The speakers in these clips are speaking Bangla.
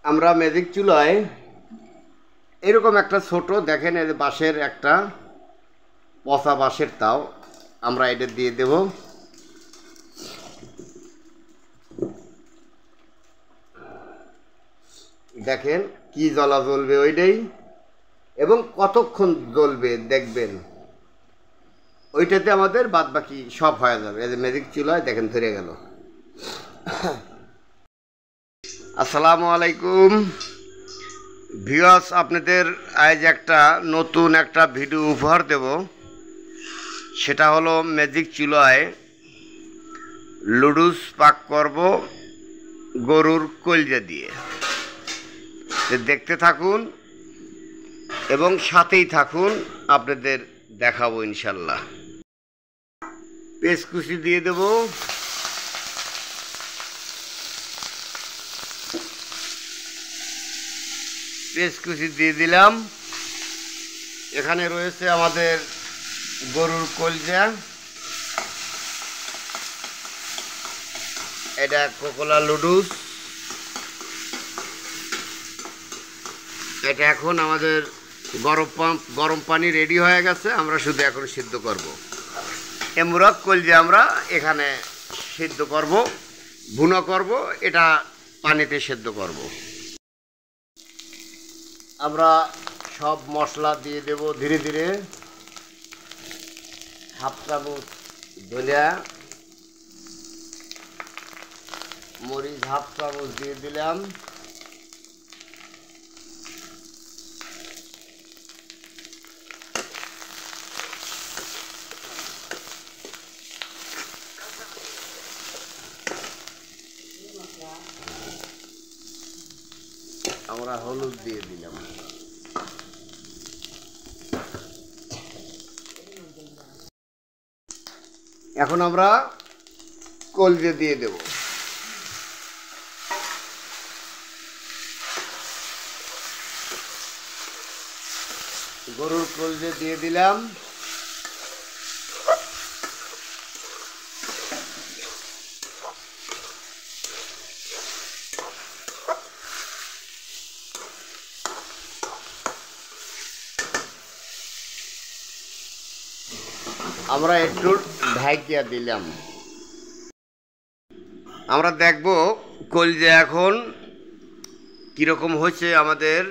আমরা ম্যাজিক চুলায় এরকম একটা ছোট দেখেন এই বাঁশের একটা পচা বাঁশের তাও আমরা এটা দিয়ে দেব। দেখেন কি জ্বলা জ্বলবে ওইটাই, এবং কতক্ষণ জ্বলবে দেখবেন, ওইটাতে আমাদের বাদ বাকি সব হয়ে যাবে। এই যে ম্যাজিক চুলায় দেখেন ধরে গেল। আসসালামু আলাইকুম ভিউয়ার্স, আপনাদের আজ একটা নতুন একটা ভিডিও উপহার দেব। সেটা হলো ম্যাজিক চুলায় লুডুস পাক করব গরুর কলজা দিয়ে। দেখতে থাকুন এবং সাথেই থাকুন, আপনাদের দেখাবো ইনশাল্লাহ। পেঁয়াজ কুচি দিয়ে দেব, পেঁয়াজ কুচি দিয়ে দিলাম। এখানে রয়েছে আমাদের গরুর কলজা, এটা কোকোলা লুডুস। এটা এখন আমাদের গরম পানি রেডি হয়ে গেছে, আমরা শুধু এখন সিদ্ধ করব। এমুরক কলজা আমরা এখানে সিদ্ধ করব, ভুনা করব, এটা পানিতে সিদ্ধ করব। আমরা সব মশলা দিয়ে দেব ধীরে ধীরে। হাফ চামচ ধনিয়া, মরিচ হাফ চামচ দিয়ে দিলাম। আমরা হলুদ দিয়ে দিলাম। এখন আমরা কলজা দিয়ে দেব। গরুর কলজা দিয়ে দিলাম। আমরা একটু ঢাকিয়া দিলাম। আমরা দেখব কলজা এখন কীরকম হয়েছে আমাদের।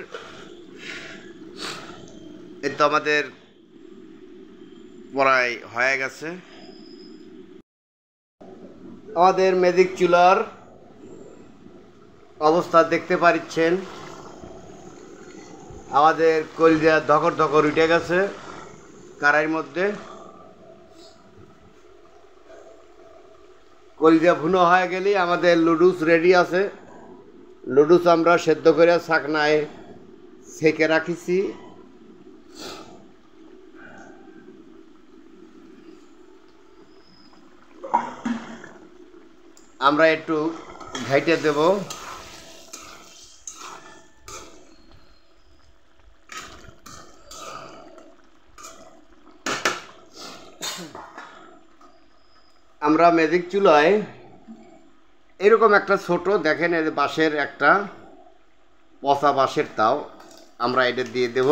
এই তো আমাদের প্রায় হয়ে গেছে। আমাদের ম্যাজিক চুলার অবস্থা দেখতে পাচ্ছেন, আমাদের কলজা ধকর ধকর উঠে গেছে কড়াইয়ের মধ্যে। কলজা ভুনো হয়ে গেলেই আমাদের লুডুস রেডি আছে। লুডুস আমরা সেদ্ধ করে ছাকনায় সেকে রাখিছি। আমরা একটু ঘাইটে দেব। আমরা ম্যাজিক চুলায় এরকম একটা ছোট দেখেন এই বাঁশের একটা পচা বাঁশের তাও আমরা এটা দিয়ে দেব।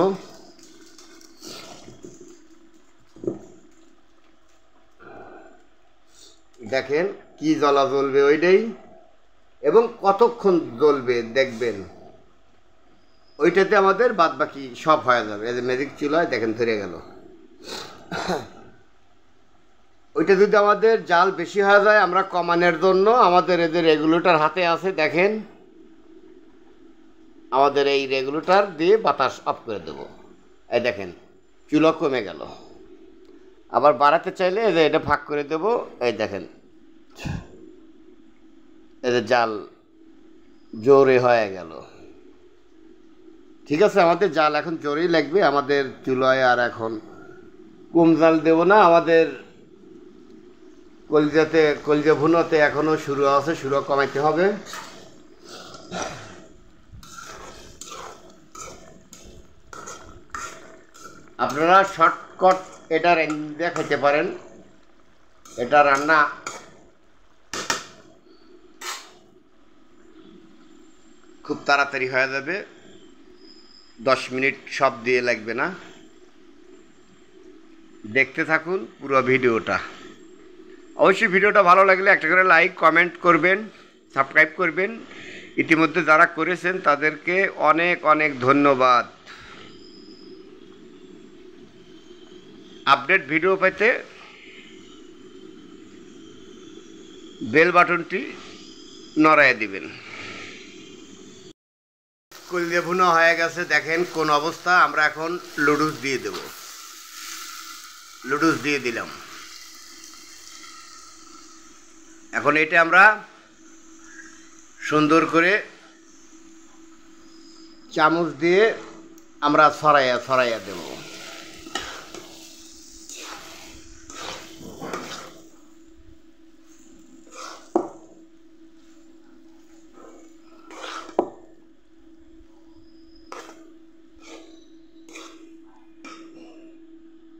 দেখেন কি জ্বলা জ্বলবে ওইটাই, এবং কতক্ষণ জ্বলবে দেখবেন, ওইটাতে আমাদের বাদ বাকি সব হয়ে যাবে। এই যে ম্যাজিক চুলায় দেখেন ধরে গেল। ওইটা যদি আমাদের জাল বেশি হয়ে যায়, আমরা কমানোর জন্য আমাদের এদের রেগুলেটর হাতে আছে, দেখেন আমাদের এই রেগুলেটর দিয়ে বাতাস অফ করে দেব। এই দেখেন চুলা কমে গেল। আবার বাড়াতে চাইলে এই যে এটা ফাঁক করে দেব। এই দেখেন এদের জাল জোরে হয়ে গেল। ঠিক আছে, আমাদের জাল এখন জোরেই লাগবে। আমাদের চুলায় আর এখন কম জাল দেব না। আমাদের কলজা ভুনাতে এখনো শুরু আছে, শুরু কমাইতে হবে। আপনারা শর্টকাট এটা রান্না খেতে পারেন। এটা রান্না খুব তাড়াতাড়ি হয়ে যাবে, 10 মিনিট সব দিয়ে লাগবে না। দেখতে থাকুন পুরো ভিডিওটা। অবশ্যই ভিডিওটা ভালো লাগলে একটা করে লাইক কমেন্ট করবেন, সাবস্ক্রাইব করবেন। ইতিমধ্যে যারা করেছেন তাদেরকে অনেক অনেক ধন্যবাদ। আপডেট ভিডিও পেতে বেল বাটনটি নড়াইয়ে দিবেন। কলিজা ভুনা হয়ে গেছে, দেখেন কোন অবস্থা। আমরা এখন লুডুস দিয়ে দেব। লুডুস দিয়ে দিলাম। এখন এটা আমরা সুন্দর করে চামচ দিয়ে আমরা ছড়াইয়া দেব।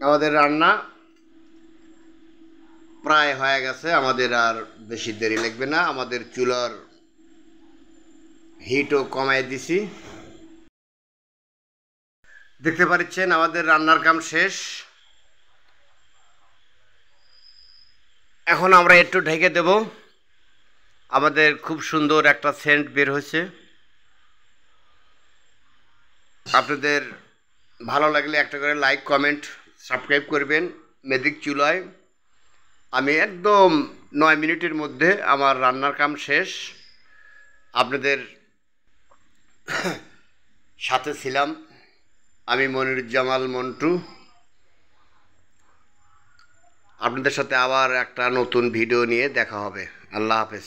আমাদের রান্না প্রায় হয়ে গেছে, আমাদের আর বেশি দেরি লাগবে না। আমাদের চুলার হিটও কমাই দিছি। দেখতে পাচ্ছেন আমাদের রান্নার কাম শেষ। এখন আমরা একটু ঢেকে দেব। আমাদের খুব সুন্দর একটা সেন্ট বের হয়েছে। আপনাদের ভালো লাগলে একটা করে লাইক কমেন্ট সাবস্ক্রাইব করবেন। ম্যাজিক চুলায় আমি একদম 9 মিনিটের মধ্যে আমার রান্নার কাম শেষ। আপনাদের সাথে ছিলাম আমি মনিরুজ্জামান মন্টু। আপনাদের সাথে আবার একটা নতুন ভিডিও নিয়ে দেখা হবে। আল্লাহ হাফেজ।